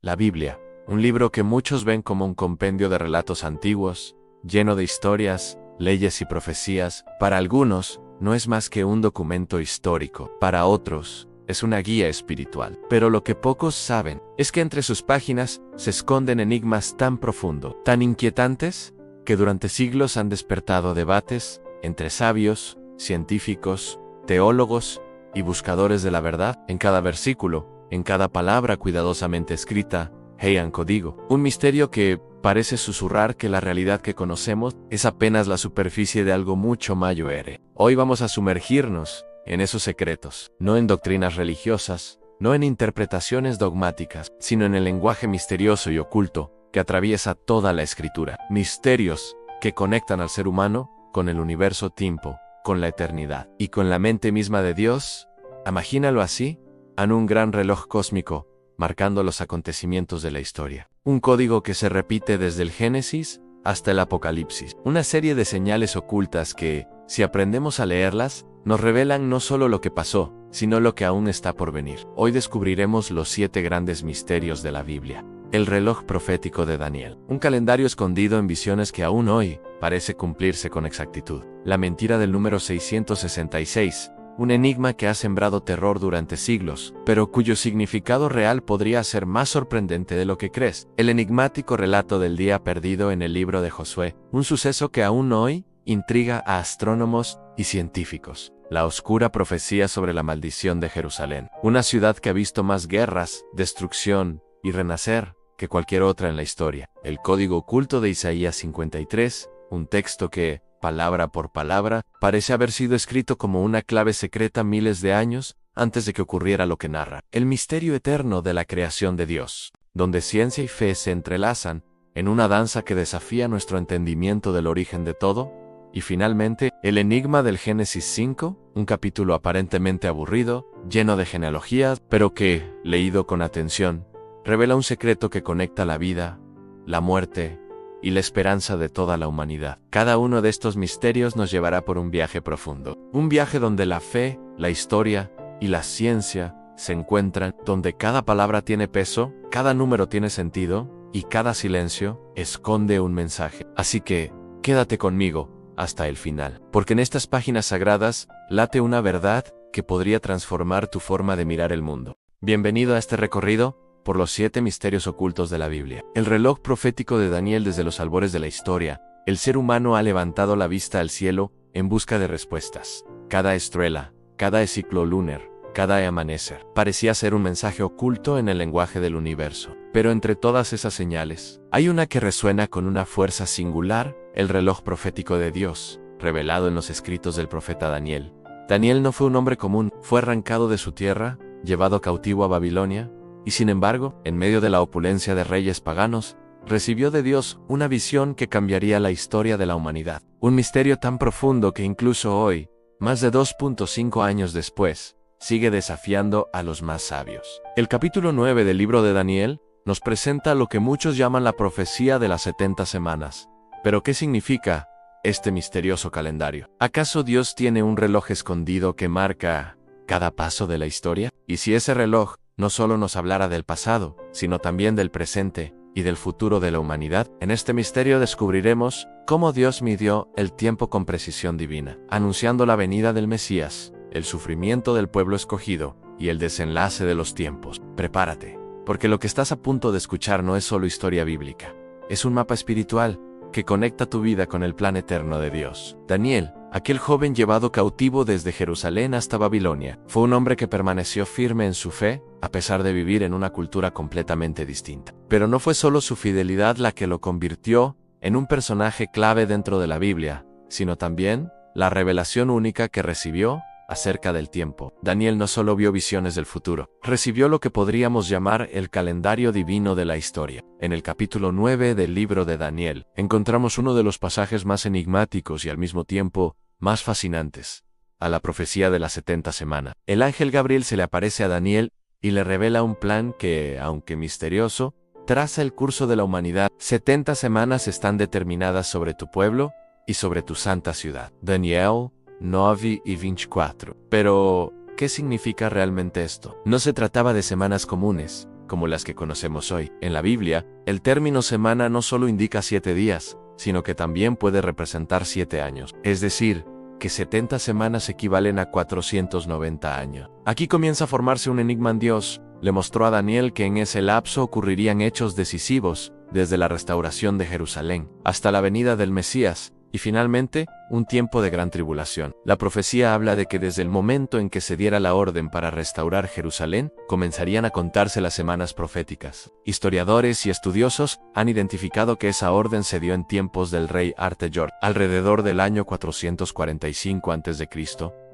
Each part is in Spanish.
La Biblia, un libro que muchos ven como un compendio de relatos antiguos, lleno de historias, leyes y profecías, para algunos no es más que un documento histórico, para otros es una guía espiritual. Pero lo que pocos saben es que entre sus páginas se esconden enigmas tan profundos, tan inquietantes, que durante siglos han despertado debates entre sabios, científicos, teólogos y buscadores de la verdad. En cada versículo, en cada palabra cuidadosamente escrita, hay un código, un misterio que parece susurrar que la realidad que conocemos es apenas la superficie de algo mucho mayor. Hoy vamos a sumergirnos en esos secretos, no en doctrinas religiosas, no en interpretaciones dogmáticas, sino en el lenguaje misterioso y oculto que atraviesa toda la escritura. Misterios que conectan al ser humano con el universo-tiempo, con la eternidad y con la mente misma de Dios. Imagínalo así, en un gran reloj cósmico, marcando los acontecimientos de la historia. Un código que se repite desde el Génesis hasta el Apocalipsis. Una serie de señales ocultas que, si aprendemos a leerlas, nos revelan no solo lo que pasó, sino lo que aún está por venir. Hoy descubriremos los 7 grandes misterios de la Biblia. El reloj profético de Daniel. Un calendario escondido en visiones que aún hoy parece cumplirse con exactitud. La mentira del número 666. Un enigma que ha sembrado terror durante siglos, pero cuyo significado real podría ser más sorprendente de lo que crees. El enigmático relato del día perdido en el libro de Josué. Un suceso que aún hoy intriga a astrónomos y científicos. La oscura profecía sobre la maldición de Jerusalén. Una ciudad que ha visto más guerras, destrucción y renacer que cualquier otra en la historia. El código oculto de Isaías 53, un texto que, palabra por palabra, parece haber sido escrito como una clave secreta miles de años antes de que ocurriera lo que narra. El misterio eterno de la creación de Dios, donde ciencia y fe se entrelazan en una danza que desafía nuestro entendimiento del origen de todo. Y finalmente, el enigma del Génesis 5, un capítulo aparentemente aburrido, lleno de genealogías, pero que, leído con atención, revela un secreto que conecta la vida, la muerte y la esperanza de toda la humanidad. Cada uno de estos misterios nos llevará por un viaje profundo. Un viaje donde la fe, la historia y la ciencia se encuentran, donde cada palabra tiene peso, cada número tiene sentido y cada silencio esconde un mensaje. Así que, quédate conmigo hasta el final, porque en estas páginas sagradas late una verdad que podría transformar tu forma de mirar el mundo. Bienvenido a este recorrido por los 7 misterios ocultos de la Biblia. El reloj profético de Daniel. Desde los albores de la historia, el ser humano ha levantado la vista al cielo en busca de respuestas. Cada estrella, cada ciclo lunar, cada amanecer, parecía ser un mensaje oculto en el lenguaje del universo. Pero entre todas esas señales, hay una que resuena con una fuerza singular: el reloj profético de Dios, revelado en los escritos del profeta Daniel. Daniel no fue un hombre común, fue arrancado de su tierra, llevado cautivo a Babilonia, y sin embargo, en medio de la opulencia de reyes paganos, recibió de Dios una visión que cambiaría la historia de la humanidad. Un misterio tan profundo que incluso hoy, más de 2.5 años después, sigue desafiando a los más sabios. El capítulo 9 del libro de Daniel nos presenta lo que muchos llaman la profecía de las 70 semanas. ¿Pero qué significa este misterioso calendario? ¿Acaso Dios tiene un reloj escondido que marca cada paso de la historia? ¿Y si ese reloj no solo nos hablara del pasado, sino también del presente y del futuro de la humanidad? En este misterio descubriremos cómo Dios midió el tiempo con precisión divina, anunciando la venida del Mesías, el sufrimiento del pueblo escogido y el desenlace de los tiempos. Prepárate, porque lo que estás a punto de escuchar no es solo historia bíblica, es un mapa espiritual que conecta tu vida con el plan eterno de Dios. Daniel, aquel joven llevado cautivo desde Jerusalén hasta Babilonia, fue un hombre que permaneció firme en su fe, a pesar de vivir en una cultura completamente distinta. Pero no fue solo su fidelidad la que lo convirtió en un personaje clave dentro de la Biblia, sino también la revelación única que recibió acerca del tiempo. Daniel no solo vio visiones del futuro, recibió lo que podríamos llamar el calendario divino de la historia. En el capítulo 9 del libro de Daniel, encontramos uno de los pasajes más enigmáticos y al mismo tiempo más fascinantes, a la profecía de las 70 semanas. El ángel Gabriel se le aparece a Daniel y le revela un plan que, aunque misterioso, traza el curso de la humanidad. 70 semanas están determinadas sobre tu pueblo y sobre tu santa ciudad. Daniel 9 y 24. Pero, ¿qué significa realmente esto? No se trataba de semanas comunes, como las que conocemos hoy. En la Biblia, el término semana no solo indica 7 días, sino que también puede representar 7 años. Es decir, que 70 semanas equivalen a 490 años. Aquí comienza a formarse un enigma en Dios. Le mostró a Daniel que en ese lapso ocurrirían hechos decisivos, desde la restauración de Jerusalén hasta la venida del Mesías, y finalmente, un tiempo de gran tribulación. La profecía habla de que desde el momento en que se diera la orden para restaurar Jerusalén, comenzarían a contarse las semanas proféticas. Historiadores y estudiosos han identificado que esa orden se dio en tiempos del rey Artaxerxes, alrededor del año 445 a.C.,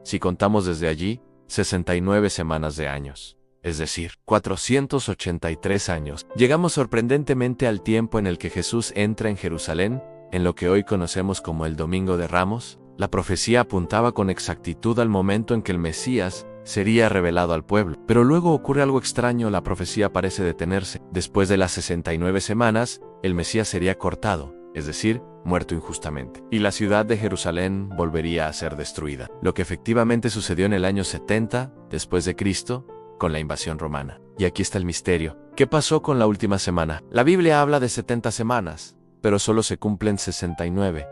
si contamos desde allí, 69 semanas de años. Es decir, 483 años. Llegamos sorprendentemente al tiempo en el que Jesús entra en Jerusalén, en lo que hoy conocemos como el Domingo de Ramos. La profecía apuntaba con exactitud al momento en que el Mesías sería revelado al pueblo. Pero luego ocurre algo extraño, la profecía parece detenerse. Después de las 69 semanas, el Mesías sería cortado, es decir, muerto injustamente. Y la ciudad de Jerusalén volvería a ser destruida. Lo que efectivamente sucedió en el año 70 después de Cristo, con la invasión romana. Y aquí está el misterio. ¿Qué pasó con la última semana? La Biblia habla de 70 semanas, pero solo se cumplen 69.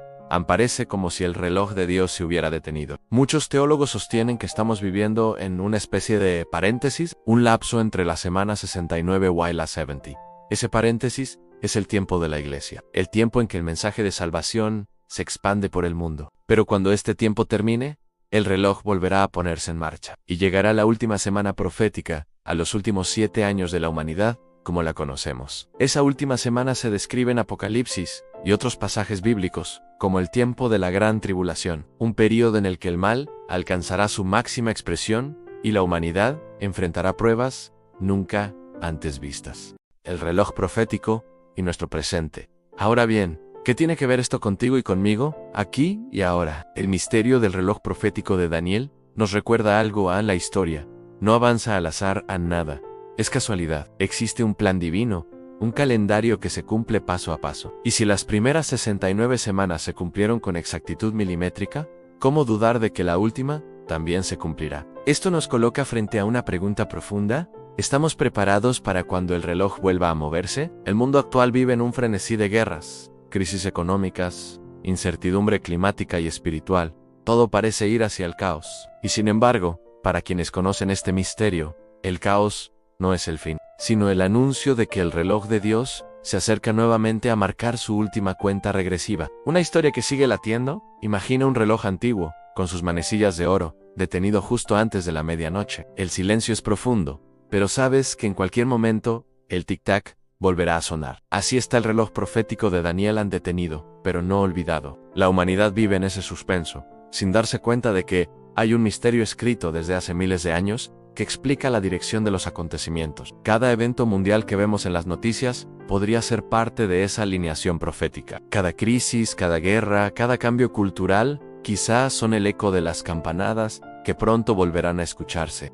Parece como si el reloj de Dios se hubiera detenido. Muchos teólogos sostienen que estamos viviendo en una especie de paréntesis, un lapso entre la semana 69 y la 70. Ese paréntesis es el tiempo de la iglesia, el tiempo en que el mensaje de salvación se expande por el mundo. Pero cuando este tiempo termine, el reloj volverá a ponerse en marcha, y llegará la última semana profética, a los últimos 7 años de la humanidad, como la conocemos. Esa última semana se describe en Apocalipsis y otros pasajes bíblicos, como el tiempo de la gran tribulación, un período en el que el mal alcanzará su máxima expresión y la humanidad enfrentará pruebas nunca antes vistas. El reloj profético y nuestro presente. Ahora bien, ¿qué tiene que ver esto contigo y conmigo, aquí y ahora? El misterio del reloj profético de Daniel nos recuerda algo a la historia. No avanza al azar a nada. Es casualidad. Existe un plan divino, un calendario que se cumple paso a paso. Y si las primeras 69 semanas se cumplieron con exactitud milimétrica, ¿cómo dudar de que la última también se cumplirá? Esto nos coloca frente a una pregunta profunda. ¿Estamos preparados para cuando el reloj vuelva a moverse? El mundo actual vive en un frenesí de guerras, crisis económicas, incertidumbre climática y espiritual. Todo parece ir hacia el caos. Y sin embargo, para quienes conocen este misterio, el caos no es el fin, sino el anuncio de que el reloj de Dios se acerca nuevamente a marcar su última cuenta regresiva. Una historia que sigue latiendo. Imagina un reloj antiguo, con sus manecillas de oro, detenido justo antes de la medianoche. El silencio es profundo, pero sabes que en cualquier momento, el tic-tac volverá a sonar. Así está el reloj profético de Daniel detenido, pero no olvidado. La humanidad vive en ese suspenso, sin darse cuenta de que hay un misterio escrito desde hace miles de años que explica la dirección de los acontecimientos. Cada evento mundial que vemos en las noticias podría ser parte de esa alineación profética. Cada crisis, cada guerra, cada cambio cultural, quizás son el eco de las campanadas que pronto volverán a escucharse.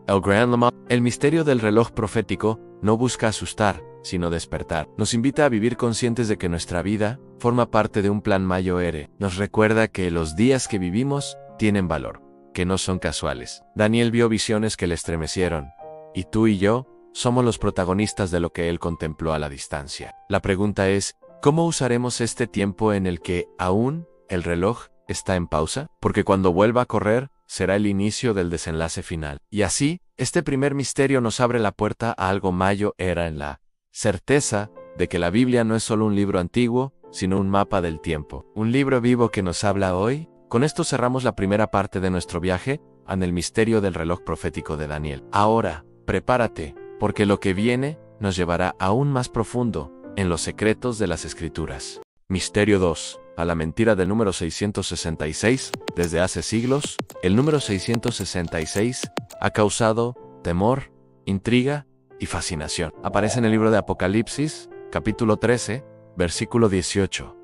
El misterio del reloj profético no busca asustar, sino despertar. Nos invita a vivir conscientes de que nuestra vida forma parte de un plan mayor. Nos recuerda que los días que vivimos tienen valor, que no son casuales. Daniel vio visiones que le estremecieron, y tú y yo somos los protagonistas de lo que él contempló a la distancia. La pregunta es, ¿cómo usaremos este tiempo en el que aún el reloj está en pausa? Porque cuando vuelva a correr, será el inicio del desenlace final. Y así, este primer misterio nos abre la puerta a algo mayor en la certeza de que la Biblia no es solo un libro antiguo, sino un mapa del tiempo. Un libro vivo que nos habla hoy. Con esto cerramos la primera parte de nuestro viaje en el misterio del reloj profético de Daniel. Ahora, prepárate, porque lo que viene nos llevará aún más profundo en los secretos de las Escrituras. Misterio 2. A la mentira del número 666. Desde hace siglos, el número 666 ha causado temor, intriga y fascinación. Aparece en el libro de Apocalipsis, capítulo 13, versículo 18.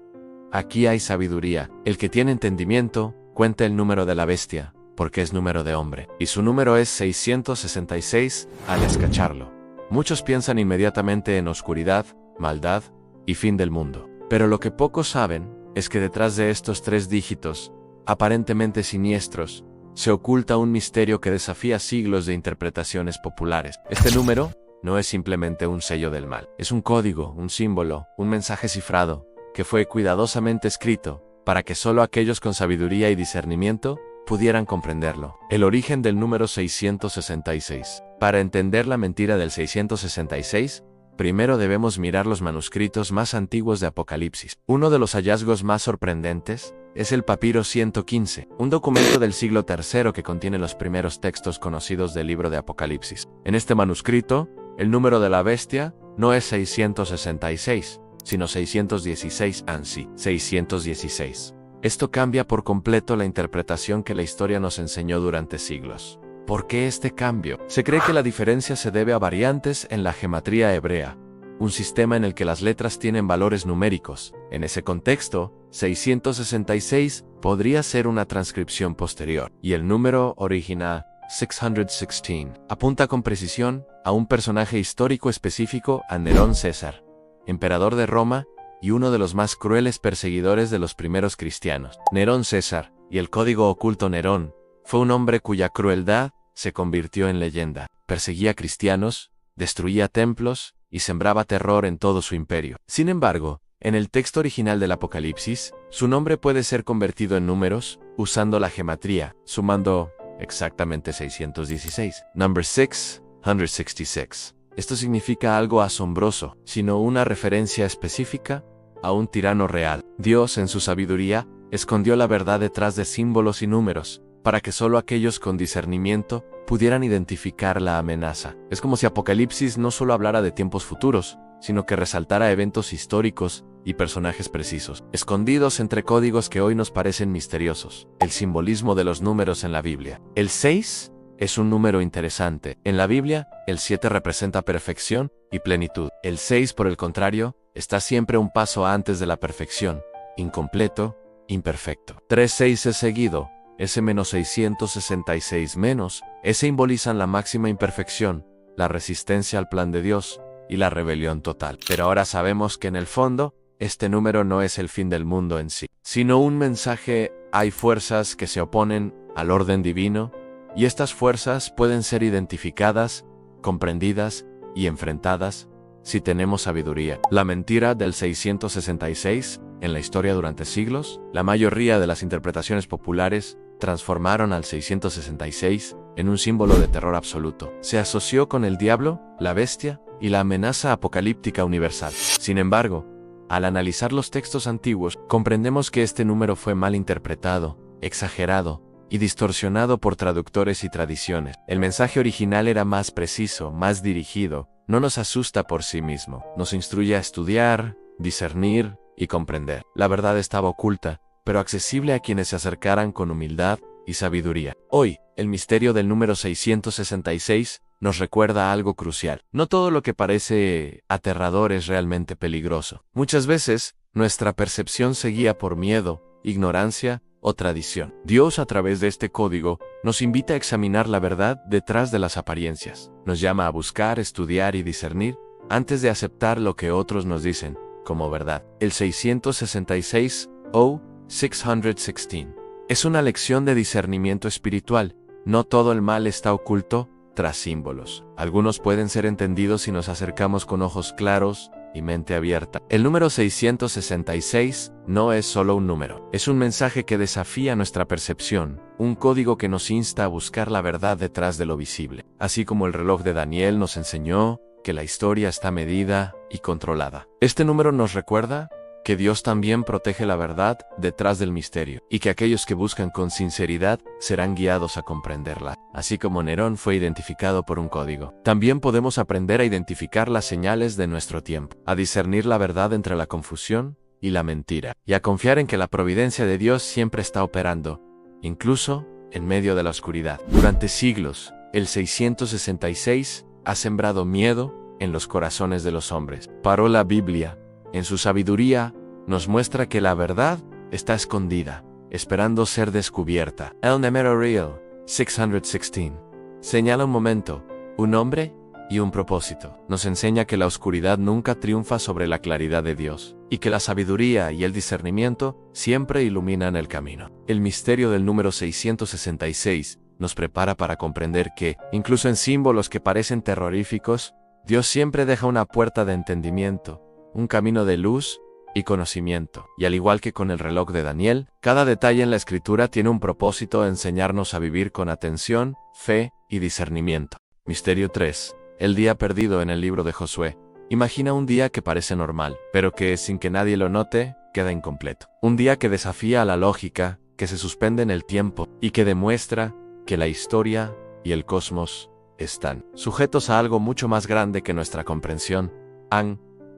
Aquí hay sabiduría. El que tiene entendimiento, cuenta el número de la bestia, porque es número de hombre. Y su número es 666 al escacharlo. Muchos piensan inmediatamente en oscuridad, maldad y fin del mundo. Pero lo que pocos saben es que detrás de estos 3 dígitos, aparentemente siniestros, se oculta un misterio que desafía siglos de interpretaciones populares. Este número no es simplemente un sello del mal. Es un código, un símbolo, un mensaje cifrado, que fue cuidadosamente escrito para que solo aquellos con sabiduría y discernimiento pudieran comprenderlo. El origen del número 666. Para entender la mentira del 666, primero debemos mirar los manuscritos más antiguos de Apocalipsis. Uno de los hallazgos más sorprendentes es el papiro 115, un documento del siglo III que contiene los primeros textos conocidos del libro de Apocalipsis. En este manuscrito, el número de la bestia no es 666, sino 616 ANSI, 616. Esto cambia por completo la interpretación que la historia nos enseñó durante siglos. ¿Por qué este cambio? Se cree que la diferencia se debe a variantes en la gematría hebrea, un sistema en el que las letras tienen valores numéricos. En ese contexto, 666 podría ser una transcripción posterior, y el número original, 616, apunta con precisión a un personaje histórico específico, a Nerón César, emperador de Roma y uno de los más crueles perseguidores de los primeros cristianos. Nerón César, y el código oculto Nerón, fue un hombre cuya crueldad se convirtió en leyenda. Perseguía cristianos, destruía templos y sembraba terror en todo su imperio. Sin embargo, en el texto original del Apocalipsis, su nombre puede ser convertido en números usando la gematría, sumando exactamente 616. Number 666. Esto significa algo asombroso, sino una referencia específica a un tirano real. Dios, en su sabiduría, escondió la verdad detrás de símbolos y números, para que solo aquellos con discernimiento pudieran identificar la amenaza. Es como si Apocalipsis no solo hablara de tiempos futuros, sino que resaltara eventos históricos y personajes precisos, escondidos entre códigos que hoy nos parecen misteriosos. El simbolismo de los números en la Biblia. El 6 es un número interesante. En la Biblia, el 7 representa perfección y plenitud. El 6, por el contrario, está siempre un paso antes de la perfección, incompleto, imperfecto. 3 6 seguido, ese menos 666 menos, simbolizan la máxima imperfección, la resistencia al plan de Dios y la rebelión total. Pero ahora sabemos que en el fondo, este número no es el fin del mundo en sí, sino un mensaje. Hay fuerzas que se oponen al orden divino, y estas fuerzas pueden ser identificadas, comprendidas y enfrentadas si tenemos sabiduría. La mentira del 666, en la historia durante siglos, la mayoría de las interpretaciones populares transformaron al 666 en un símbolo de terror absoluto. Se asoció con el diablo, la bestia y la amenaza apocalíptica universal. Sin embargo, al analizar los textos antiguos, comprendemos que este número fue mal interpretado, exagerado y distorsionado por traductores y tradiciones. El mensaje original era más preciso, más dirigido, no nos asusta por sí mismo, nos instruye a estudiar, discernir y comprender. La verdad estaba oculta, pero accesible a quienes se acercaran con humildad y sabiduría. Hoy, el misterio del número 666 nos recuerda algo crucial. No todo lo que parece aterrador es realmente peligroso. Muchas veces, nuestra percepción se guía por miedo, ignorancia o tradición. Dios, a través de este código, nos invita a examinar la verdad detrás de las apariencias. Nos llama a buscar, estudiar y discernir antes de aceptar lo que otros nos dicen como verdad. El 666 o 616 es una lección de discernimiento espiritual. No todo el mal está oculto tras símbolos. Algunos pueden ser entendidos si nos acercamos con ojos claros y mente abierta. El número 666 no es solo un número, es un mensaje que desafía nuestra percepción, un código que nos insta a buscar la verdad detrás de lo visible. Así como el reloj de Daniel nos enseñó que la historia está medida y controlada. Este número nos recuerda que Dios también protege la verdad detrás del misterio, y que aquellos que buscan con sinceridad serán guiados a comprenderla. Así como Nerón fue identificado por un código, también podemos aprender a identificar las señales de nuestro tiempo, a discernir la verdad entre la confusión y la mentira, y a confiar en que la providencia de Dios siempre está operando, incluso en medio de la oscuridad. Durante siglos, el 666 ha sembrado miedo en los corazones de los hombres. Pero la Biblia, en su sabiduría, nos muestra que la verdad está escondida, esperando ser descubierta. El número real, 616, señala un momento, un hombre y un propósito. Nos enseña que la oscuridad nunca triunfa sobre la claridad de Dios, y que la sabiduría y el discernimiento siempre iluminan el camino. El misterio del número 666 nos prepara para comprender que, incluso en símbolos que parecen terroríficos, Dios siempre deja una puerta de entendimiento, un camino de luz y conocimiento. Y al igual que con el reloj de Daniel, cada detalle en la escritura tiene un propósito de enseñarnos a vivir con atención, fe y discernimiento. Misterio 3. El día perdido en el libro de Josué. Imagina un día que parece normal, pero que, sin que nadie lo note, queda incompleto. Un día que desafía a la lógica, que se suspende en el tiempo y que demuestra que la historia y el cosmos están sujetos a algo mucho más grande que nuestra comprensión,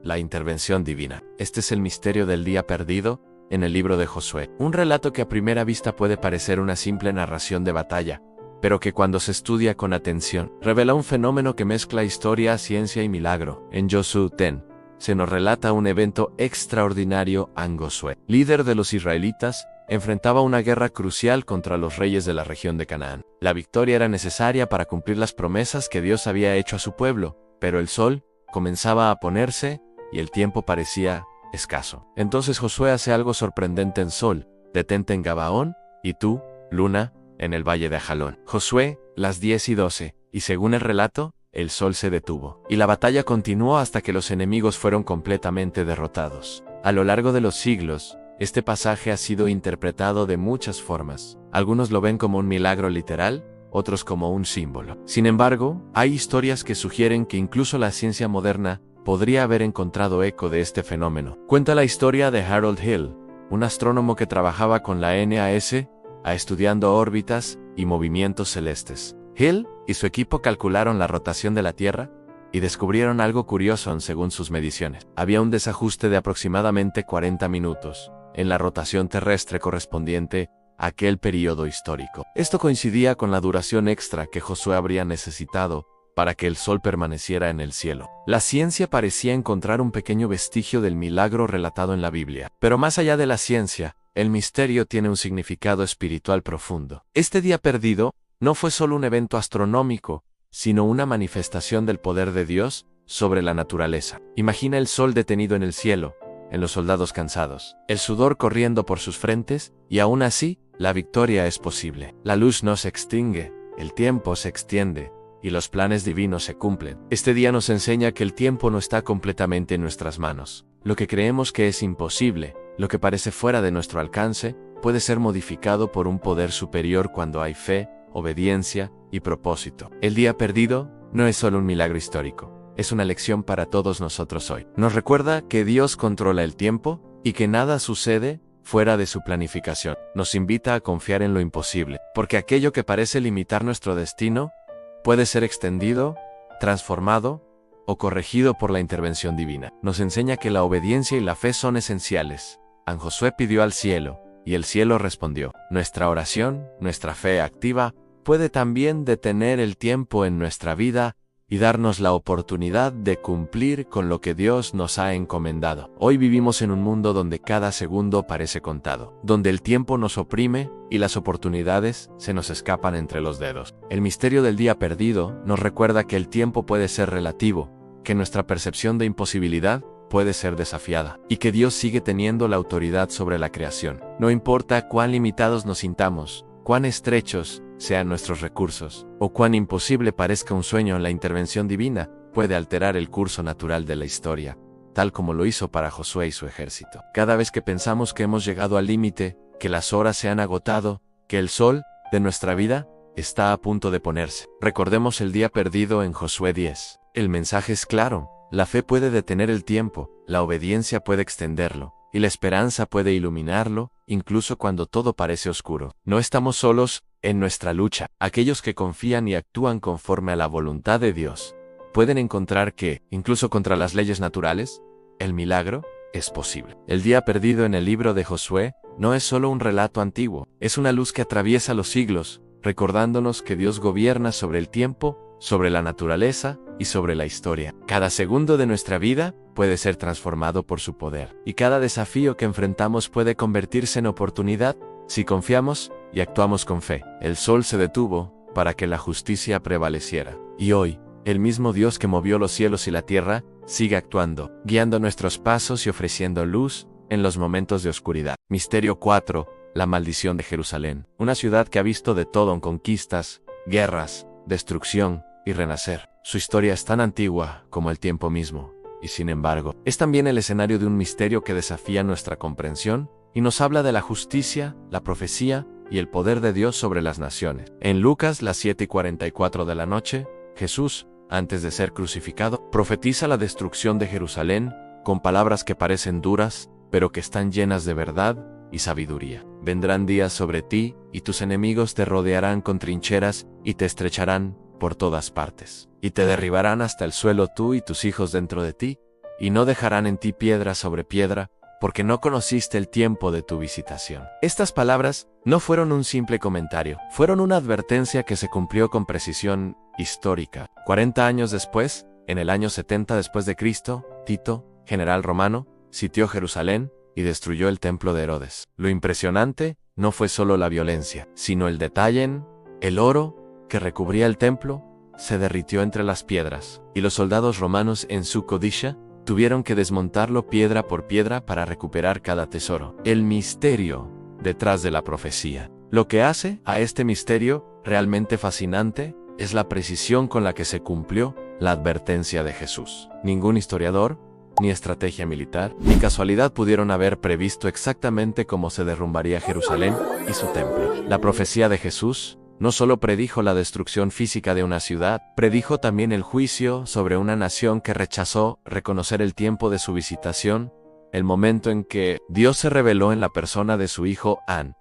la intervención divina. Este es el misterio del día perdido en el libro de Josué. Un relato que a primera vista puede parecer una simple narración de batalla, pero que cuando se estudia con atención, revela un fenómeno que mezcla historia, ciencia y milagro. En Josué 10, se nos relata un evento extraordinario. Josué, líder de los israelitas, enfrentaba una guerra crucial contra los reyes de la región de Canaán. La victoria era necesaria para cumplir las promesas que Dios había hecho a su pueblo, pero el sol comenzaba a ponerse y el tiempo parecía escaso. Entonces Josué hace algo sorprendente en Sol: detente en Gabaón, y tú, luna, en el valle de Ajalón. Josué, las 10:12, y según el relato, el sol se detuvo, y la batalla continuó hasta que los enemigos fueron completamente derrotados. A lo largo de los siglos, este pasaje ha sido interpretado de muchas formas. Algunos lo ven como un milagro literal, otros como un símbolo. Sin embargo, hay historias que sugieren que incluso la ciencia moderna podría haber encontrado eco de este fenómeno. Cuenta la historia de Harold Hill, un astrónomo que trabajaba con la NASA, estudiando órbitas y movimientos celestes. Hill y su equipo calcularon la rotación de la Tierra y descubrieron algo curioso según sus mediciones. Había un desajuste de aproximadamente 40 minutos en la rotación terrestre correspondiente a aquel periodo histórico. Esto coincidía con la duración extra que Josué habría necesitado para que el sol permaneciera en el cielo. La ciencia parecía encontrar un pequeño vestigio del milagro relatado en la Biblia. Pero más allá de la ciencia, el misterio tiene un significado espiritual profundo. Este día perdido no fue solo un evento astronómico, sino una manifestación del poder de Dios sobre la naturaleza. Imagina el sol detenido en el cielo, en los soldados cansados, el sudor corriendo por sus frentes, y aún así, la victoria es posible. La luz no se extingue, el tiempo se extiende, y los planes divinos se cumplen. Este día nos enseña que el tiempo no está completamente en nuestras manos. Lo que creemos que es imposible, lo que parece fuera de nuestro alcance, puede ser modificado por un poder superior cuando hay fe, obediencia y propósito. El día perdido no es solo un milagro histórico, es una lección para todos nosotros hoy. Nos recuerda que Dios controla el tiempo y que nada sucede fuera de su planificación. Nos invita a confiar en lo imposible, porque aquello que parece limitar nuestro destino puede ser extendido, transformado o corregido por la intervención divina. Nos enseña que la obediencia y la fe son esenciales. Josué pidió al cielo, y el cielo respondió. Nuestra oración, nuestra fe activa, puede también detener el tiempo en nuestra vida y darnos la oportunidad de cumplir con lo que Dios nos ha encomendado. Hoy vivimos en un mundo donde cada segundo parece contado, donde el tiempo nos oprime y las oportunidades se nos escapan entre los dedos. El misterio del día perdido nos recuerda que el tiempo puede ser relativo, que nuestra percepción de imposibilidad puede ser desafiada, y que Dios sigue teniendo la autoridad sobre la creación. No importa cuán limitados nos sintamos, cuán estrechos sean nuestros recursos, o cuán imposible parezca un sueño, la intervención divina puede alterar el curso natural de la historia, tal como lo hizo para Josué y su ejército. Cada vez que pensamos que hemos llegado al límite, que las horas se han agotado, que el sol de nuestra vida está a punto de ponerse, recordemos el día perdido en Josué 10. El mensaje es claro. La fe puede detener el tiempo, la obediencia puede extenderlo, y la esperanza puede iluminarlo, incluso cuando todo parece oscuro. No estamos solos en nuestra lucha. Aquellos que confían y actúan conforme a la voluntad de Dios pueden encontrar que, incluso contra las leyes naturales, el milagro es posible. El día perdido en el libro de Josué no es solo un relato antiguo, es una luz que atraviesa los siglos, recordándonos que Dios gobierna sobre el tiempo, sobre la naturaleza y sobre la historia. Cada segundo de nuestra vida puede ser transformado por su poder, y cada desafío que enfrentamos puede convertirse en oportunidad si confiamos y actuamos con fe. El sol se detuvo para que la justicia prevaleciera, y hoy, el mismo Dios que movió los cielos y la tierra sigue actuando, guiando nuestros pasos y ofreciendo luz en los momentos de oscuridad. Misterio 4. La maldición de Jerusalén. Una ciudad que ha visto de todo en conquistas, guerras, destrucción y renacer. Su historia es tan antigua como el tiempo mismo, y sin embargo, es también el escenario de un misterio que desafía nuestra comprensión y nos habla de la justicia, la profecía y el poder de Dios sobre las naciones. En Lucas, las 7:44 de la noche, Jesús, antes de ser crucificado, profetiza la destrucción de Jerusalén con palabras que parecen duras, pero que están llenas de verdad y sabiduría. Vendrán días sobre ti, y tus enemigos te rodearán con trincheras y te estrecharán por todas partes, y te derribarán hasta el suelo tú y tus hijos dentro de ti, y no dejarán en ti piedra sobre piedra, porque no conociste el tiempo de tu visitación. Estas palabras no fueron un simple comentario, fueron una advertencia que se cumplió con precisión histórica. 40 años después, en el año 70 después de Cristo, Tito, general romano, sitió Jerusalén y destruyó el templo de Herodes. Lo impresionante no fue solo la violencia, sino el detalle en el oro que recubría el templo se derritió entre las piedras, y los soldados romanos en su codicia tuvieron que desmontarlo piedra por piedra para recuperar cada tesoro. El misterio detrás de la profecía. Lo que hace a este misterio realmente fascinante es la precisión con la que se cumplió la advertencia de Jesús. Ningún historiador, ni estrategia militar, ni casualidad pudieron haber previsto exactamente cómo se derrumbaría Jerusalén y su templo. La profecía de Jesús no solo predijo la destrucción física de una ciudad, predijo también el juicio sobre una nación que rechazó reconocer el tiempo de su visitación, el momento en que Dios se reveló en la persona de su hijo An.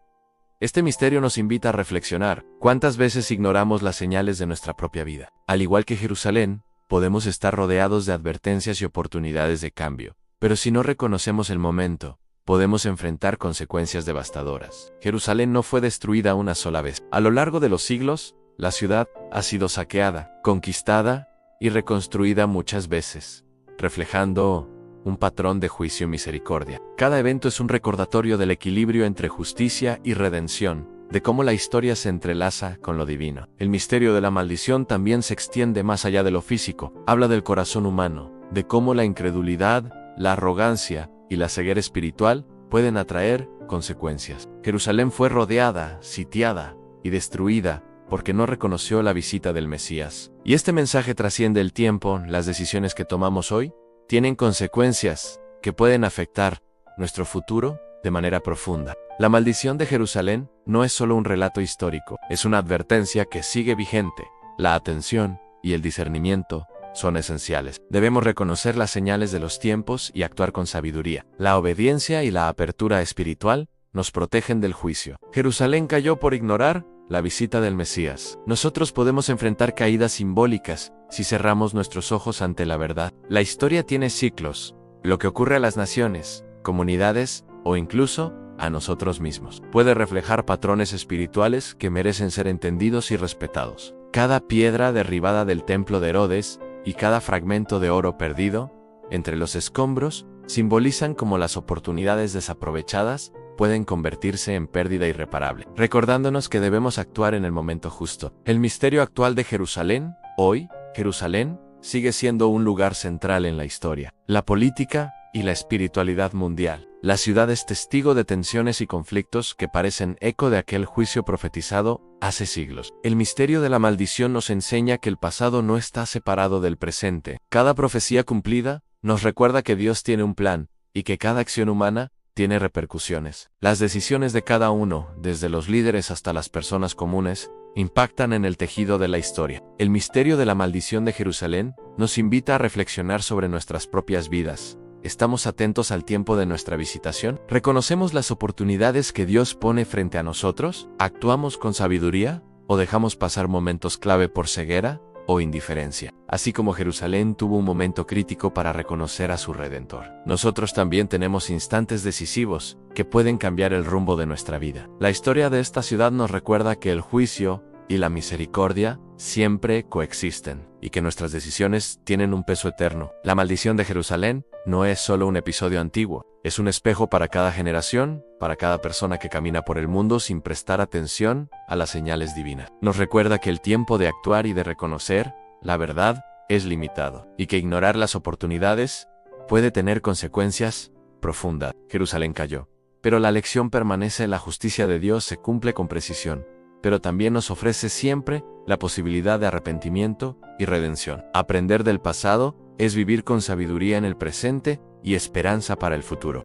Este misterio nos invita a reflexionar cuántas veces ignoramos las señales de nuestra propia vida. Al igual que Jerusalén, podemos estar rodeados de advertencias y oportunidades de cambio, pero si no reconocemos el momento, podemos enfrentar consecuencias devastadoras. Jerusalén no fue destruida una sola vez. A lo largo de los siglos, la ciudad ha sido saqueada, conquistada y reconstruida muchas veces, reflejando un patrón de juicio y misericordia. Cada evento es un recordatorio del equilibrio entre justicia y redención, de cómo la historia se entrelaza con lo divino. El misterio de la maldición también se extiende más allá de lo físico. Habla del corazón humano, de cómo la incredulidad, la arrogancia y la ceguera espiritual pueden atraer consecuencias. Jerusalén fue rodeada, sitiada y destruida porque no reconoció la visita del Mesías. Y este mensaje trasciende el tiempo. Las decisiones que tomamos hoy tienen consecuencias que pueden afectar nuestro futuro de manera profunda. La maldición de Jerusalén no es solo un relato histórico, es una advertencia que sigue vigente. La atención y el discernimiento son esenciales. Debemos reconocer las señales de los tiempos y actuar con sabiduría. La obediencia y la apertura espiritual nos protegen del juicio. Jerusalén cayó por ignorar la visita del Mesías. Nosotros podemos enfrentar caídas simbólicas si cerramos nuestros ojos ante la verdad. La historia tiene ciclos. Lo que ocurre a las naciones, comunidades o incluso a nosotros mismos puede reflejar patrones espirituales que merecen ser entendidos y respetados. Cada piedra derribada del templo de Herodes y cada fragmento de oro perdido entre los escombros simbolizan cómo las oportunidades desaprovechadas pueden convertirse en pérdida irreparable, recordándonos que debemos actuar en el momento justo. El misterio actual de Jerusalén, hoy, Jerusalén, sigue siendo un lugar central en la historia, la política y la espiritualidad mundial. La ciudad es testigo de tensiones y conflictos que parecen eco de aquel juicio profetizado hace siglos. El misterio de la maldición nos enseña que el pasado no está separado del presente. Cada profecía cumplida nos recuerda que Dios tiene un plan y que cada acción humana tiene repercusiones. Las decisiones de cada uno, desde los líderes hasta las personas comunes, impactan en el tejido de la historia. El misterio de la maldición de Jerusalén nos invita a reflexionar sobre nuestras propias vidas. ¿Estamos atentos al tiempo de nuestra visitación? ¿Reconocemos las oportunidades que Dios pone frente a nosotros? ¿Actuamos con sabiduría? ¿O dejamos pasar momentos clave por ceguera o indiferencia? Así como Jerusalén tuvo un momento crítico para reconocer a su Redentor, nosotros también tenemos instantes decisivos que pueden cambiar el rumbo de nuestra vida. La historia de esta ciudad nos recuerda que el juicio y la misericordia siempre coexisten, y que nuestras decisiones tienen un peso eterno. La maldición de Jerusalén no es solo un episodio antiguo, es un espejo para cada generación, para cada persona que camina por el mundo sin prestar atención a las señales divinas. Nos recuerda que el tiempo de actuar y de reconocer la verdad es limitado, y que ignorar las oportunidades puede tener consecuencias profundas. Jerusalén cayó, pero la lección permanece. La justicia de Dios se cumple con precisión. pero también nos ofrece siempre la posibilidad de arrepentimiento y redención. Aprender del pasado es vivir con sabiduría en el presente y esperanza para el futuro.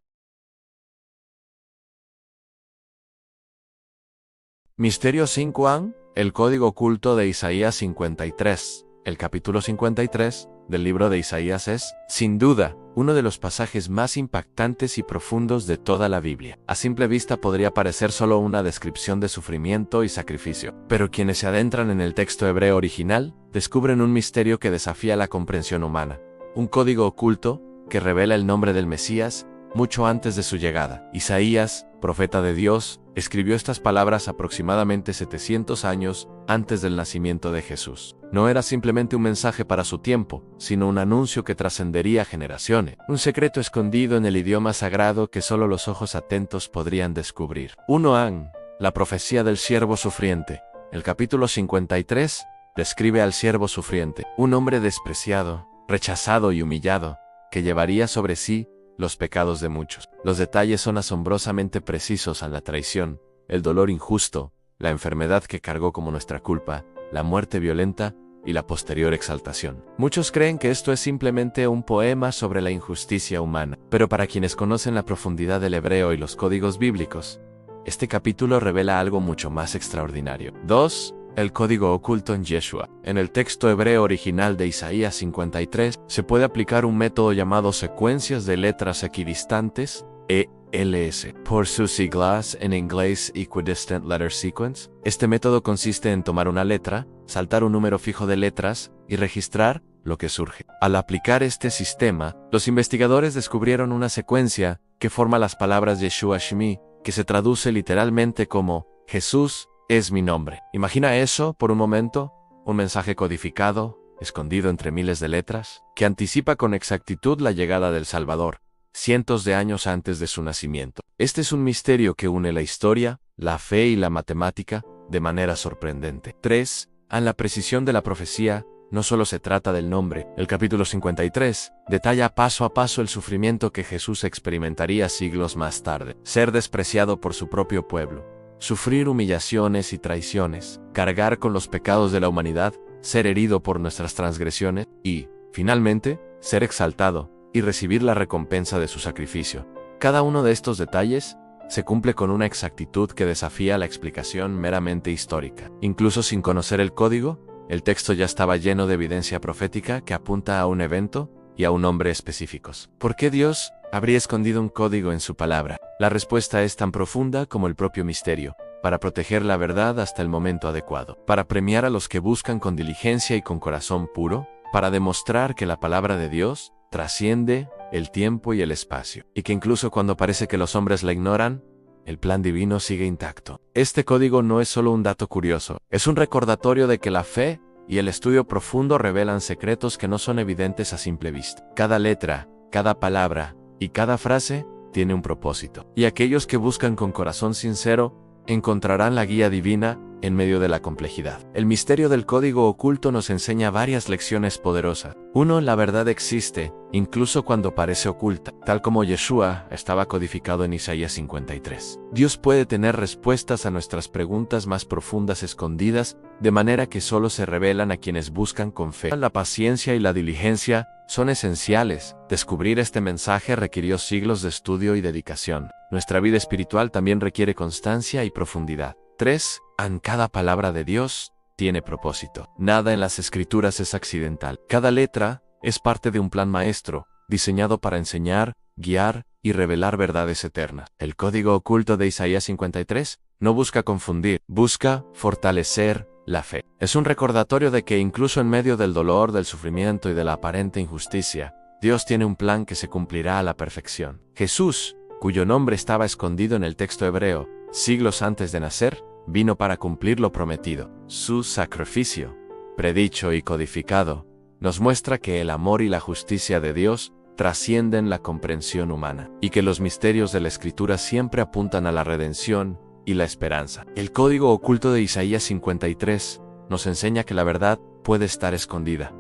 Misterio 5a, el código oculto de Isaías 53. El capítulo 53 del libro de Isaías es, sin duda, uno de los pasajes más impactantes y profundos de toda la Biblia. A simple vista podría parecer solo una descripción de sufrimiento y sacrificio, pero quienes se adentran en el texto hebreo original descubren un misterio que desafía la comprensión humana, un código oculto que revela el nombre del Mesías mucho antes de su llegada. Isaías, profeta de Dios, escribió estas palabras aproximadamente 700 años antes del nacimiento de Jesús. No era simplemente un mensaje para su tiempo, sino un anuncio que trascendería generaciones, un secreto escondido en el idioma sagrado que solo los ojos atentos podrían descubrir. 1a, la profecía del siervo sufriente. El capítulo 53 describe al siervo sufriente, un hombre despreciado, rechazado y humillado, que llevaría sobre sí los pecados de muchos. Los detalles son asombrosamente precisos a la traición, el dolor injusto, la enfermedad que cargó como nuestra culpa, la muerte violenta y la posterior exaltación. Muchos creen que esto es simplemente un poema sobre la injusticia humana, pero para quienes conocen la profundidad del hebreo y los códigos bíblicos, este capítulo revela algo mucho más extraordinario. 2. El código oculto en Yeshua. En el texto hebreo original de Isaías 53 se puede aplicar un método llamado secuencias de letras equidistantes, ELS, por sus siglas en inglés Equidistant Letter Sequence. Este método consiste en tomar una letra, saltar un número fijo de letras y registrar lo que surge. Al aplicar este sistema, los investigadores descubrieron una secuencia que forma las palabras Yeshua Shmi, que se traduce literalmente como Jesús es mi nombre. Imagina eso por un momento, un mensaje codificado, escondido entre miles de letras, que anticipa con exactitud la llegada del Salvador, cientos de años antes de su nacimiento. Este es un misterio que une la historia, la fe y la matemática de manera sorprendente. 3. En la precisión de la profecía, no solo se trata del nombre. El capítulo 53 detalla paso a paso el sufrimiento que Jesús experimentaría siglos más tarde. Ser despreciado por su propio pueblo, sufrir humillaciones y traiciones, cargar con los pecados de la humanidad, ser herido por nuestras transgresiones y, finalmente, ser exaltado y recibir la recompensa de su sacrificio. Cada uno de estos detalles se cumple con una exactitud que desafía la explicación meramente histórica. Incluso sin conocer el código, el texto ya estaba lleno de evidencia profética que apunta a un evento y a un hombre específicos. ¿Por qué Dios habría escondido un código en su palabra? La respuesta es tan profunda como el propio misterio, para proteger la verdad hasta el momento adecuado, para premiar a los que buscan con diligencia y con corazón puro, para demostrar que la palabra de Dios trasciende el tiempo y el espacio, y que incluso cuando parece que los hombres la ignoran, el plan divino sigue intacto. Este código no es solo un dato curioso, es un recordatorio de que la fe y el estudio profundo revelan secretos que no son evidentes a simple vista. Cada letra, cada palabra y cada frase tiene un propósito. Y aquellos que buscan con corazón sincero encontrarán la guía divina en medio de la complejidad. El misterio del código oculto nos enseña varias lecciones poderosas. 1. La verdad existe, incluso cuando parece oculta, tal como Yeshua estaba codificado en Isaías 53. Dios puede tener respuestas a nuestras preguntas más profundas escondidas, de manera que solo se revelan a quienes buscan con fe. La paciencia y la diligencia son esenciales. Descubrir este mensaje requirió siglos de estudio y dedicación. Nuestra vida espiritual también requiere constancia y profundidad. 3. En cada palabra de Dios tiene propósito. Nada en las Escrituras es accidental. Cada letra es parte de un plan maestro, diseñado para enseñar, guiar y revelar verdades eternas. El código oculto de Isaías 53 no busca confundir, busca fortalecer la fe. Es un recordatorio de que incluso en medio del dolor, del sufrimiento y de la aparente injusticia, Dios tiene un plan que se cumplirá a la perfección. Jesús, cuyo nombre estaba escondido en el texto hebreo siglos antes de nacer, vino para cumplir lo prometido. Su sacrificio, predicho y codificado, nos muestra que el amor y la justicia de Dios trascienden la comprensión humana, y que los misterios de la Escritura siempre apuntan a la redención y la esperanza. El código oculto de Isaías 53 nos enseña que la verdad puede estar escondida,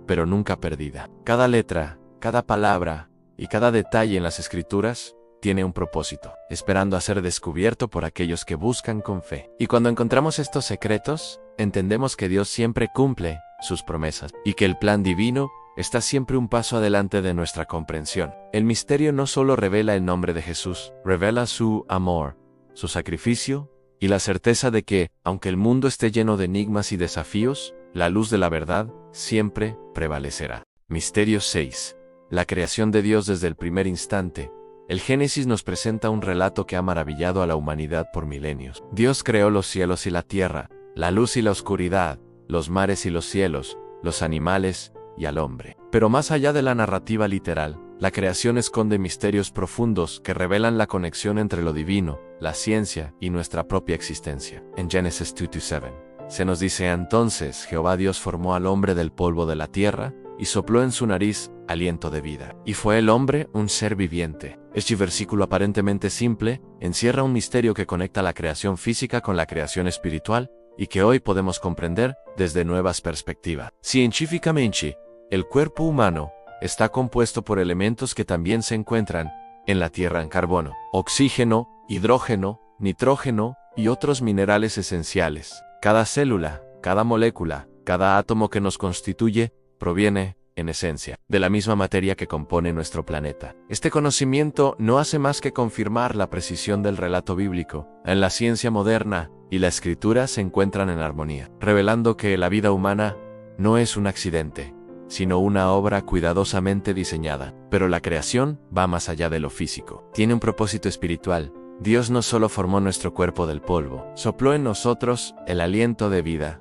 pero nunca perdida. Cada letra, cada palabra y cada detalle en las Escrituras tiene un propósito, esperando a ser descubierto por aquellos que buscan con fe. Y cuando encontramos estos secretos, entendemos que Dios siempre cumple sus promesas y que el plan divino está siempre un paso adelante de nuestra comprensión. El misterio no solo revela el nombre de Jesús, revela su amor, su sacrificio y la certeza de que, aunque el mundo esté lleno de enigmas y desafíos, la luz de la verdad siempre prevalecerá. Misterio 6. La creación de Dios desde el primer instante. El Génesis nos presenta un relato que ha maravillado a la humanidad por milenios. Dios creó los cielos y la tierra, la luz y la oscuridad, los mares y los cielos, los animales y al hombre. Pero más allá de la narrativa literal, la creación esconde misterios profundos que revelan la conexión entre lo divino, la ciencia y nuestra propia existencia. En Génesis 2:7, se nos dice: entonces Jehová Dios formó al hombre del polvo de la tierra y sopló en su nariz aliento de vida. Y fue el hombre un ser viviente. Este versículo aparentemente simple encierra un misterio que conecta la creación física con la creación espiritual y que hoy podemos comprender desde nuevas perspectivas. Científicamente, el cuerpo humano está compuesto por elementos que también se encuentran en la tierra en carbono, oxígeno, hidrógeno, nitrógeno y otros minerales esenciales. Cada célula, cada molécula, cada átomo que nos constituye proviene, en esencia, de la misma materia que compone nuestro planeta. Este conocimiento no hace más que confirmar la precisión del relato bíblico. En la ciencia moderna y la escritura se encuentran en armonía, revelando que la vida humana no es un accidente, sino una obra cuidadosamente diseñada. Pero la creación va más allá de lo físico. Tiene un propósito espiritual. Dios no solo formó nuestro cuerpo del polvo, sopló en nosotros el aliento de vida,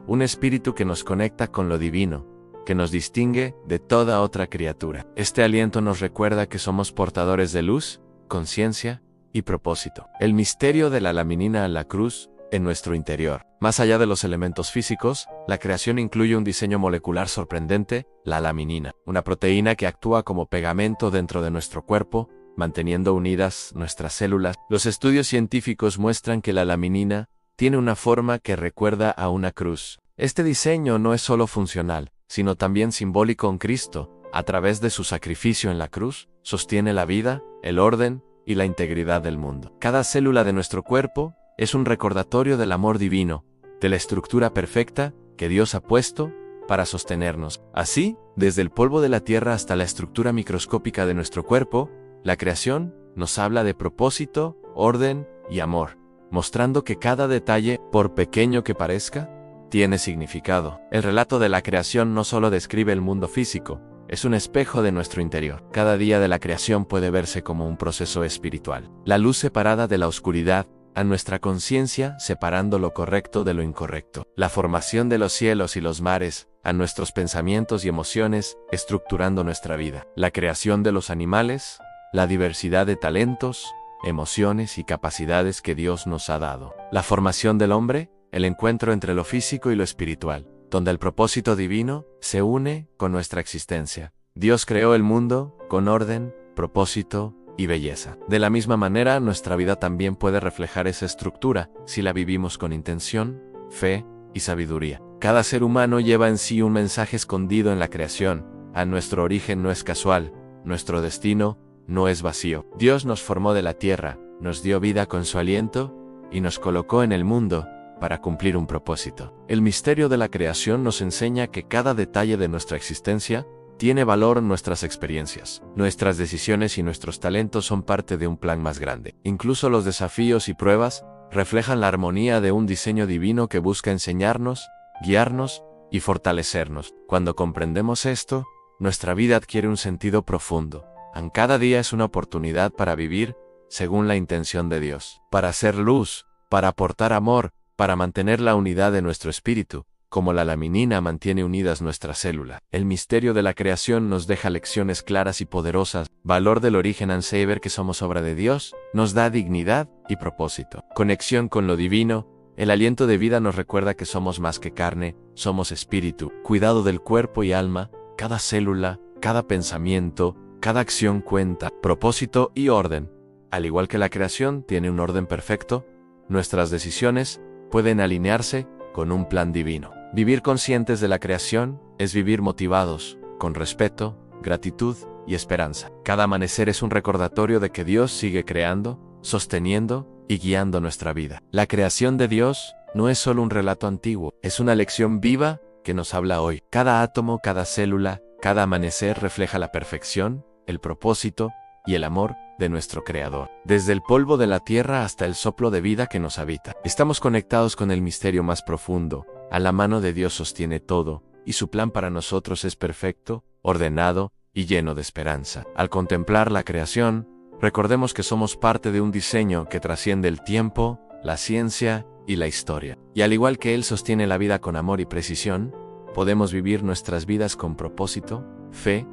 un espíritu que nos conecta con lo divino, que nos distingue de toda otra criatura. Este aliento nos recuerda que somos portadores de luz, conciencia y propósito. El misterio de la laminina a la cruz en nuestro interior. Más allá de los elementos físicos, la creación incluye un diseño molecular sorprendente, la laminina, una proteína que actúa como pegamento dentro de nuestro cuerpo, manteniendo unidas nuestras células. Los estudios científicos muestran que la laminina tiene una forma que recuerda a una cruz. Este diseño no es solo funcional, sino también simbólico. En Cristo, a través de su sacrificio en la cruz, sostiene la vida, el orden y la integridad del mundo. Cada célula de nuestro cuerpo es un recordatorio del amor divino, de la estructura perfecta que Dios ha puesto para sostenernos. Así, desde el polvo de la tierra hasta la estructura microscópica de nuestro cuerpo, la creación nos habla de propósito, orden y amor, mostrando que cada detalle, por pequeño que parezca, tiene significado. El relato de la creación no solo describe el mundo físico, es un espejo de nuestro interior. Cada día de la creación puede verse como un proceso espiritual. La luz separada de la oscuridad, a nuestra conciencia separando lo correcto de lo incorrecto. La formación de los cielos y los mares, a nuestros pensamientos y emociones, estructurando nuestra vida. La creación de los animales, la diversidad de talentos, emociones y capacidades que Dios nos ha dado. La formación del hombre, el encuentro entre lo físico y lo espiritual, donde el propósito divino se une con nuestra existencia. Dios creó el mundo con orden, propósito y belleza. De la misma manera, nuestra vida también puede reflejar esa estructura si la vivimos con intención, fe y sabiduría. Cada ser humano lleva en sí un mensaje escondido en la creación. A nuestro origen no es casual, nuestro destino no es vacío. Dios nos formó de la tierra, nos dio vida con su aliento y nos colocó en el mundo para cumplir un propósito. El misterio de la creación nos enseña que cada detalle de nuestra existencia tiene valor en nuestras experiencias. Nuestras decisiones y nuestros talentos son parte de un plan más grande. Incluso los desafíos y pruebas reflejan la armonía de un diseño divino que busca enseñarnos, guiarnos y fortalecernos. Cuando comprendemos esto, nuestra vida adquiere un sentido profundo. Cada día es una oportunidad para vivir según la intención de Dios, para hacer luz, para aportar amor, para mantener la unidad de nuestro espíritu, como la laminina mantiene unidas nuestras células. El misterio de la creación nos deja lecciones claras y poderosas, valor del origen and saber que somos obra de Dios, nos da dignidad y propósito. Conexión con lo divino, el aliento de vida nos recuerda que somos más que carne, somos espíritu. Cuidado del cuerpo y alma, cada célula, cada pensamiento, cada acción cuenta. Propósito y orden. Al igual que la creación tiene un orden perfecto, nuestras decisiones pueden alinearse con un plan divino. Vivir conscientes de la creación es vivir motivados, con respeto, gratitud y esperanza. Cada amanecer es un recordatorio de que Dios sigue creando, sosteniendo y guiando nuestra vida. La creación de Dios no es solo un relato antiguo, es una lección viva que nos habla hoy. Cada átomo, cada célula, cada amanecer refleja la perfección, el propósito y el amor de nuestro Creador. Desde el polvo de la tierra hasta el soplo de vida que nos habita. Estamos conectados con el misterio más profundo. A la mano de Dios sostiene todo, y su plan para nosotros es perfecto, ordenado y lleno de esperanza. Al contemplar la creación, recordemos que somos parte de un diseño que trasciende el tiempo, la ciencia y la historia. Y al igual que Él sostiene la vida con amor y precisión, podemos vivir nuestras vidas con propósito, fe,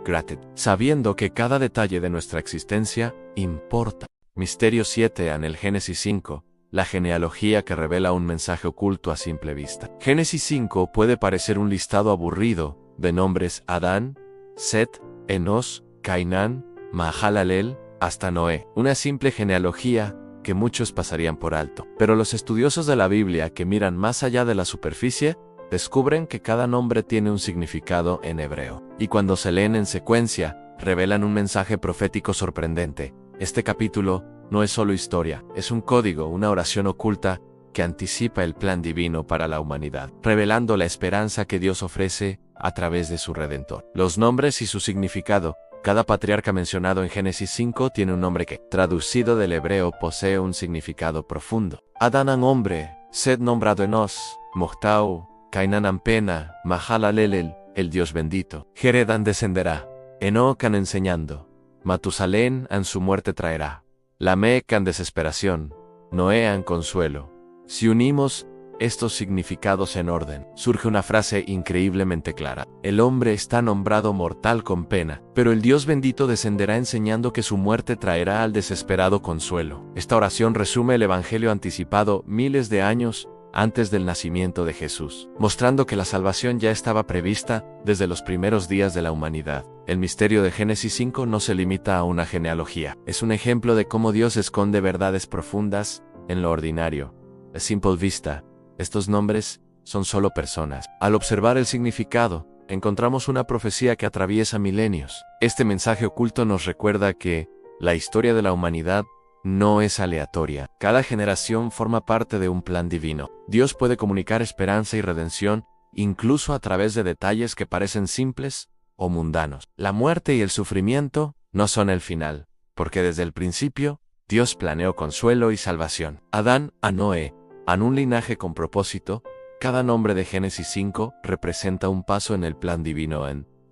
gratitud, sabiendo que cada detalle de nuestra existencia importa. Misterio 7 en el Génesis 5, la genealogía que revela un mensaje oculto a simple vista. Génesis 5 puede parecer un listado aburrido de nombres Adán, Set, Enos, Cainán, Mahalalel, hasta Noé. Una simple genealogía que muchos pasarían por alto. Pero los estudiosos de la Biblia que miran más allá de la superficie descubren que cada nombre tiene un significado en hebreo. Y cuando se leen en secuencia, revelan un mensaje profético sorprendente. Este capítulo no es solo historia, es un código, una oración oculta que anticipa el plan divino para la humanidad, revelando la esperanza que Dios ofrece a través de su Redentor. Los nombres y su significado. Cada patriarca mencionado en Génesis 5 tiene un nombre que, traducido del hebreo, posee un significado profundo. Adán, hombre, Set nombrado Enos, Mohtau, Cainán pena, Mahalalel, el Dios bendito. Jeredan descenderá, Enocan enseñando, Matusalén en su muerte traerá, Lamec en desesperación, Noé en consuelo. Si unimos estos significados en orden, surge una frase increíblemente clara. El hombre está nombrado mortal con pena, pero el Dios bendito descenderá enseñando que su muerte traerá al desesperado consuelo. Esta oración resume el evangelio anticipado miles de años antes del nacimiento de Jesús, mostrando que la salvación ya estaba prevista desde los primeros días de la humanidad. El misterio de Génesis 5 no se limita a una genealogía, es un ejemplo de cómo Dios esconde verdades profundas en lo ordinario. A simple vista, estos nombres son solo personas. Al observar el significado, encontramos una profecía que atraviesa milenios. Este mensaje oculto nos recuerda que la historia de la humanidad no es aleatoria. Cada generación forma parte de un plan divino. Dios puede comunicar esperanza y redención incluso a través de detalles que parecen simples o mundanos. La muerte y el sufrimiento no son el final, porque desde el principio Dios planeó consuelo y salvación. Adán a Noé, en un linaje con propósito. Cada nombre de Génesis 5 representa un paso en el plan divino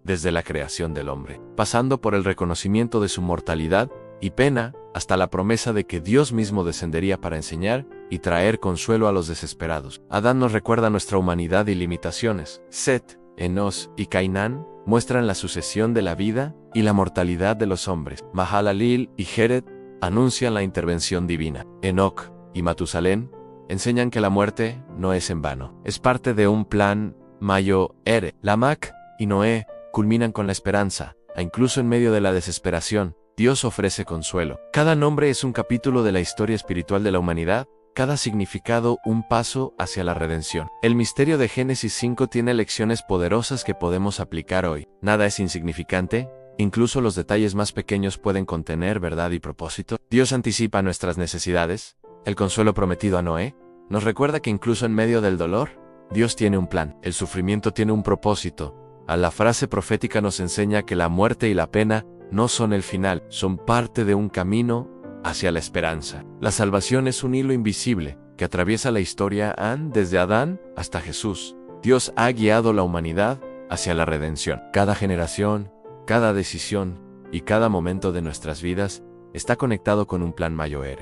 desde la creación del hombre, pasando por el reconocimiento de su mortalidad y pena, hasta la promesa de que Dios mismo descendería para enseñar y traer consuelo a los desesperados. Adán nos recuerda nuestra humanidad y limitaciones. Set, Enos y Cainán muestran la sucesión de la vida y la mortalidad de los hombres. Mahalalel y Jered anuncian la intervención divina. Enoc y Matusalén enseñan que la muerte no es en vano. Es parte de un plan mayor. Lamec y Noé culminan con la esperanza, e incluso en medio de la desesperación, Dios ofrece consuelo. Cada nombre es un capítulo de la historia espiritual de la humanidad, cada significado un paso hacia la redención. El misterio de Génesis 5 tiene lecciones poderosas que podemos aplicar hoy. Nada es insignificante, incluso los detalles más pequeños pueden contener verdad y propósito. Dios anticipa nuestras necesidades. El consuelo prometido a Noé nos recuerda que incluso en medio del dolor, Dios tiene un plan. El sufrimiento tiene un propósito. A la frase profética nos enseña que la muerte y la pena no son el final, son parte de un camino hacia la esperanza. La salvación es un hilo invisible que atraviesa la historia desde Adán hasta Jesús. Dios ha guiado la humanidad hacia la redención. Cada generación, cada decisión y cada momento de nuestras vidas está conectado con un plan mayor,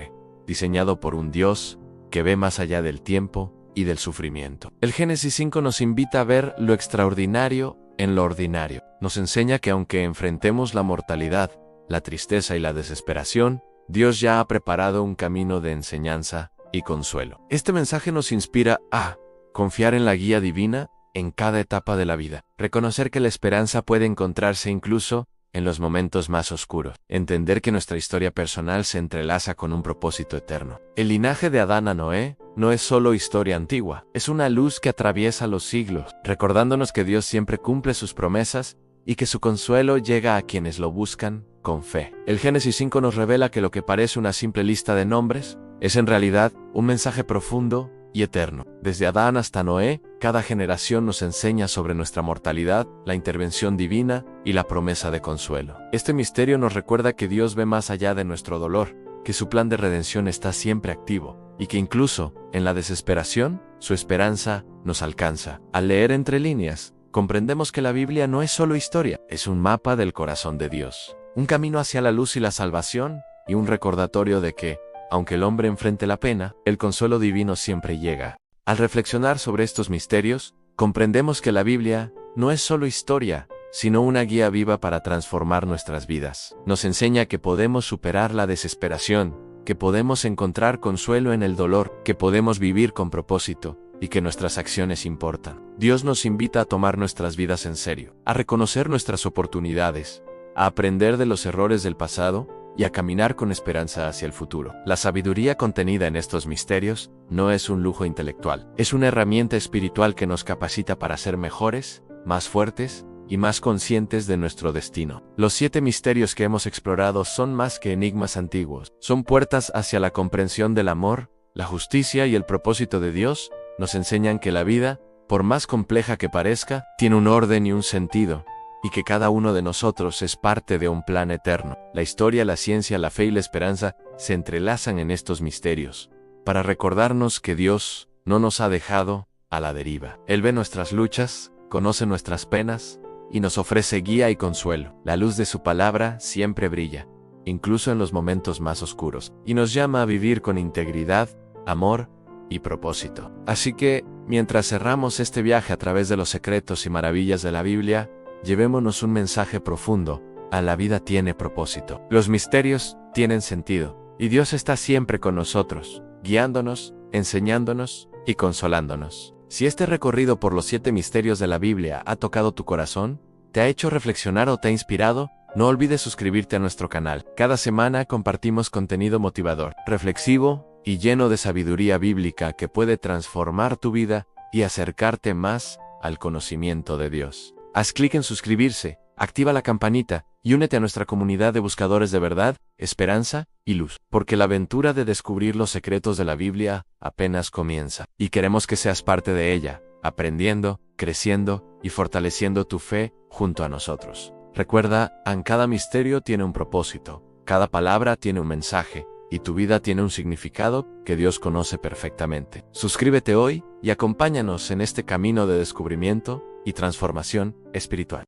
diseñado por un Dios que ve más allá del tiempo y del sufrimiento. El Génesis 5 nos invita a ver lo extraordinario en lo ordinario. Nos enseña que aunque enfrentemos la mortalidad, la tristeza y la desesperación, Dios ya ha preparado un camino de enseñanza y consuelo. Este mensaje nos inspira a confiar en la guía divina en cada etapa de la vida, reconocer que la esperanza puede encontrarse incluso en los momentos más oscuros, entender que nuestra historia personal se entrelaza con un propósito eterno. El linaje de Adán a Noé no es solo historia antigua, es una luz que atraviesa los siglos, recordándonos que Dios siempre cumple sus promesas y que su consuelo llega a quienes lo buscan con fe. El Génesis 5 nos revela que lo que parece una simple lista de nombres es en realidad un mensaje profundo y eterno. Desde Adán hasta Noé, cada generación nos enseña sobre nuestra mortalidad, la intervención divina y la promesa de consuelo. Este misterio nos recuerda que Dios ve más allá de nuestro dolor, que su plan de redención está siempre activo, y que incluso, en la desesperación, su esperanza nos alcanza. Al leer entre líneas, comprendemos que la Biblia no es solo historia, es un mapa del corazón de Dios, un camino hacia la luz y la salvación, y un recordatorio de que, aunque el hombre enfrente la pena, el consuelo divino siempre llega. Al reflexionar sobre estos misterios, comprendemos que la Biblia no es solo historia, sino una guía viva para transformar nuestras vidas. Nos enseña que podemos superar la desesperación, que podemos encontrar consuelo en el dolor, que podemos vivir con propósito, y que nuestras acciones importan. Dios nos invita a tomar nuestras vidas en serio, a reconocer nuestras oportunidades, a aprender de los errores del pasado, y a caminar con esperanza hacia el futuro. La sabiduría contenida en estos misterios no es un lujo intelectual, es una herramienta espiritual que nos capacita para ser mejores, más fuertes y más conscientes de nuestro destino. Los 7 misterios que hemos explorado son más que enigmas antiguos, son puertas hacia la comprensión del amor, la justicia y el propósito de Dios. Nos enseñan que la vida, por más compleja que parezca, tiene un orden y un sentido, y que cada uno de nosotros es parte de un plan eterno. La historia, la ciencia, la fe y la esperanza se entrelazan en estos misterios, para recordarnos que Dios no nos ha dejado a la deriva. Él ve nuestras luchas, conoce nuestras penas, y nos ofrece guía y consuelo. La luz de su palabra siempre brilla, incluso en los momentos más oscuros, y nos llama a vivir con integridad, amor y propósito. Así que, mientras cerramos este viaje a través de los secretos y maravillas de la Biblia, llevémonos un mensaje profundo: a la vida tiene propósito. Los misterios tienen sentido, y Dios está siempre con nosotros, guiándonos, enseñándonos y consolándonos. Si este recorrido por los 7 misterios de la Biblia ha tocado tu corazón, te ha hecho reflexionar o te ha inspirado, no olvides suscribirte a nuestro canal. Cada semana compartimos contenido motivador, reflexivo y lleno de sabiduría bíblica que puede transformar tu vida y acercarte más al conocimiento de Dios. Haz clic en suscribirse, activa la campanita y únete a nuestra comunidad de buscadores de verdad, esperanza y luz, porque la aventura de descubrir los secretos de la Biblia apenas comienza, y queremos que seas parte de ella, aprendiendo, creciendo y fortaleciendo tu fe junto a nosotros. Recuerda, cada misterio tiene un propósito, cada palabra tiene un mensaje, y tu vida tiene un significado que Dios conoce perfectamente. Suscríbete hoy y acompáñanos en este camino de descubrimiento y transformación espiritual.